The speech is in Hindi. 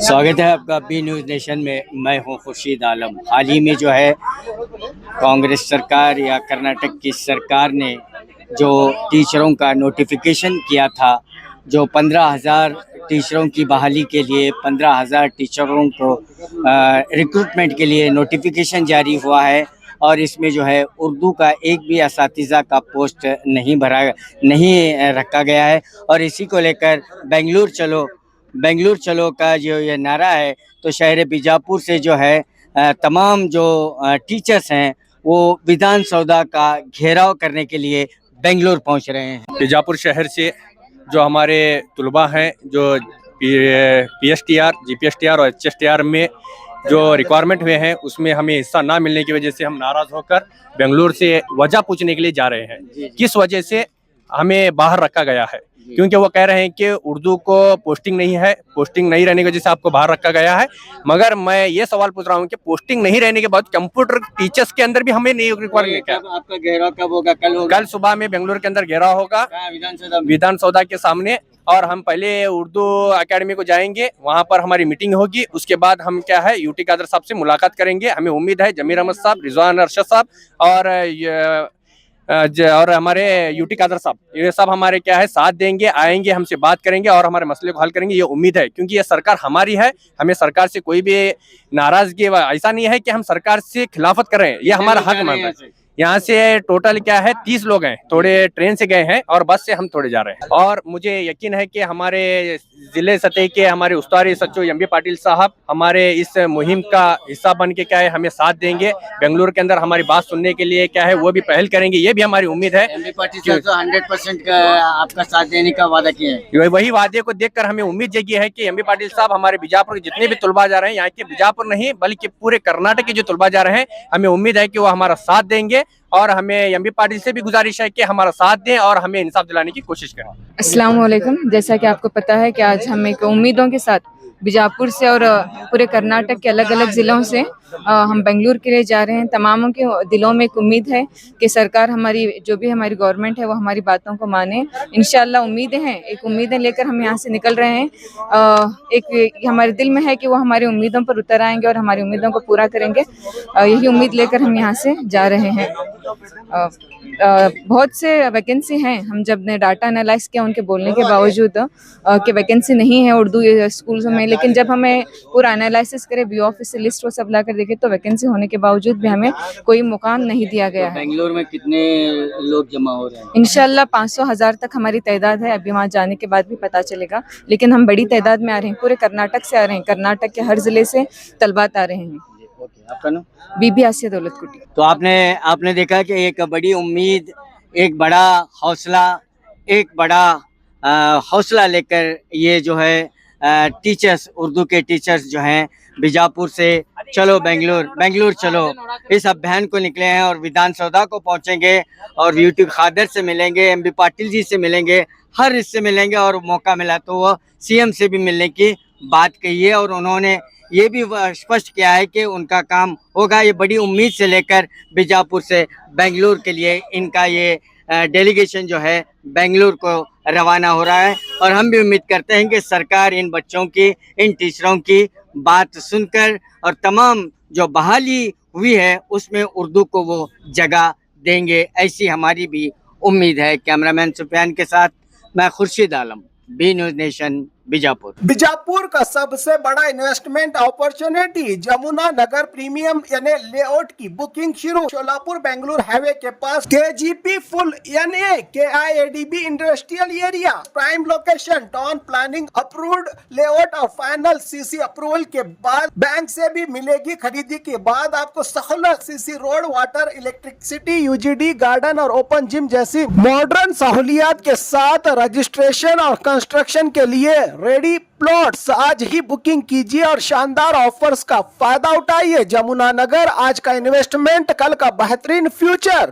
स्वागत है आपका बी न्यूज़ नेशन में। मैं हूं खुर्शीद आलम। हाल ही में जो है कांग्रेस सरकार या कर्नाटक की सरकार ने जो टीचरों का नोटिफिकेशन किया था, जो 15,000 टीचरों की बहाली के लिए 15,000 टीचरों को रिक्रूटमेंट के लिए नोटिफिकेशन जारी हुआ है और इसमें जो है उर्दू का एक भी असातिज़ा का पोस्ट नहीं रखा गया है। और इसी को लेकर बेंगलुरु चलो का जो ये नारा है, तो शहर बीजापुर से जो है तमाम जो टीचर्स हैं वो विधान सौदा का घेराव करने के लिए बेंगलुरु पहुंच रहे हैं। बीजापुर शहर से जो हमारे तलबा हैं जो PSTR, GPSTR और HSTR में जो रिक्वायरमेंट हुए हैं उसमें हमें हिस्सा ना मिलने की वजह से हम नाराज़ होकर बेंगलुरु से वजह पूछने के लिए जा रहे हैं। किस वजह से हमें बाहर रखा गया है, क्योंकि वो कह रहे हैं कि उर्दू को पोस्टिंग नहीं है, पोस्टिंग नहीं रहने की वजह से आपको बाहर रखा गया है। मगर मैं ये सवाल पूछ रहा हूँ कि पोस्टिंग नहीं रहने के बाद कंप्यूटर टीचर्स के अंदर भी हमें नहीं रिक्वायरमेंट है। आपका घेराव कब होगा? कल सुबह में बेंगलुरु के अंदर घेराव होगा विधान सौदा के सामने, और हम पहले उर्दू एकेडमी को जाएंगे, वहां पर हमारी मीटिंग होगी। उसके बाद हम क्या है यूटी कादर साहब से मुलाकात करेंगे। हमें उम्मीद है जमीर अहमद साहब, रिजवान अरशद साहब और हमारे यूटी कादर साहब, ये सब हमारे क्या है साथ देंगे, आएंगे, हमसे बात करेंगे और हमारे मसले को हल करेंगे। ये उम्मीद है, क्योंकि ये सरकार हमारी है। हमें सरकार से कोई भी नाराजगी, ऐसा नहीं है कि हम सरकार से खिलाफत कर रहे हैं, ये हमारा हक मानता है। यहाँ से टोटल क्या है 30 लोग हैं, थोड़े ट्रेन से गए हैं और बस से हम थोड़े जा रहे हैं। और मुझे यकीन है कि हमारे जिले सतह के हमारे उस्ताद सचिव MB पाटिल साहब हमारे इस मुहिम का हिस्सा बन के क्या है हमें साथ देंगे। बेंगलुरु के अंदर हमारी बात सुनने के लिए क्या है वो भी पहल करेंगे, ये भी हमारी उम्मीद है। MB पाटिल साहब तो 100% का आपका साथ देने का वादा किया है। वही वादे को देखकर हमें उम्मीद जगी है कि MB पाटिल साहब हमारे बीजापुर के जितने भी तलबा जा रहे हैं, यहाँ के बीजापुर नहीं बल्कि पूरे कर्नाटक के जो तलबा जा रहे हैं, हमें उम्मीद है कि वो हमारा साथ देंगे। और हमें MB पाटिल से भी गुजारिश है कि हमारा साथ दें और हमें इंसाफ दिलाने की कोशिश करें। अस्सलाम वालेकुम। जैसा कि आपको पता है कि आज हम एक उम्मीदों के साथ बीजापुर से और पूरे कर्नाटक के अलग अलग ज़िलों से हम बेंगलुरु के लिए जा रहे हैं। तमामों के दिलों में एक उम्मीद है कि सरकार हमारी जो भी हमारी गवर्नमेंट है वो हमारी बातों को माने। इंशाल्लाह उम्मीदें लेकर हम यहाँ से निकल रहे हैं। एक हमारे दिल में है कि वो हमारी उम्मीदों पर उतर आएंगे और हमारी उम्मीदों को पूरा करेंगे। यही उम्मीद लेकर हम यहाँ से जा रहे हैं। बहुत से वैकेंसी हैं। हम जब ने डाटा एनालाइज किया उनके बोलने के बावजूद कि वैकेंसी नहीं है उर्दू स्कूल्स में, लेकिन जब हमें पूरा एनालिसिस करे BO ऑफिस से लिस्ट वो सब ला कर देखे तो वैकेंसी होने के बावजूद भी हमें कोई मुकाम नहीं दिया गया है। बेंगलुरु में कितने लोग जमा हो रहे हैं? इंशाल्लाह 500,000 तक हमारी तादाद है। अभी वहाँ जाने के बाद भी पता चलेगा, लेकिन हम बड़ी तादाद में आ रहे हैं। पूरे कर्नाटक से आ रहे हैं, कर्नाटक के हर जिले से तलबात आ रहे हैं। आपका नाम? बीबी आसिया दौलत कुटी। तो आपने देखा कि एक बड़ी उम्मीद, एक बड़ा हौसला लेकर ये जो है टीचर्स, उर्दू के टीचर्स जो हैं बीजापुर से चलो बेंगलुरु चलो, इस अभियान को निकले हैं और विधान सौदा को पहुंचेंगे और यूटी खादर से मिलेंगे, MB पाटिल जी से मिलेंगे, हर इससे मिलेंगे। और मौका मिला तो वो CM से भी मिलने की बात कही है और उन्होंने ये भी स्पष्ट किया है कि उनका काम होगा। ये बड़ी उम्मीद से लेकर बीजापुर से बेंगलुरु के लिए इनका ये डेलीगेशन जो है बेंगलुरु को रवाना हो रहा है। और हम भी उम्मीद करते हैं कि सरकार इन बच्चों की, इन टीचरों की बात सुनकर और तमाम जो बहाली हुई है उसमें उर्दू को वो जगह देंगे, ऐसी हमारी भी उम्मीद है। कैमरामैन सुफियान के साथ मैं Khurshid Alam, B news nation, Bijapur का सबसे बड़ा इन्वेस्टमेंट अपॉर्चुनिटी जमुना नगर प्रीमियम यानी लेआउट की बुकिंग शुरू। सोलापुर बेंगलुरु हाईवे के पास KGP फुल यानी KIADB industrial area, prime location, town planning approved layout और फाइनल CC अप्रूवल के बाद बैंक से भी मिलेगी। खरीदी के बाद आपको सहूलत CC road, water, electricity, UGD, garden और ओपन जिम जैसी मॉडर्न सहूलियात के साथ रजिस्ट्रेशन और कंस्ट्रक्शन के लिए रेडी प्लॉट्स। आज ही बुकिंग कीजिए और शानदार ऑफर्स का फायदा उठाइए। जमुना नगर, आज का इन्वेस्टमेंट कल का बेहतरीन फ्यूचर।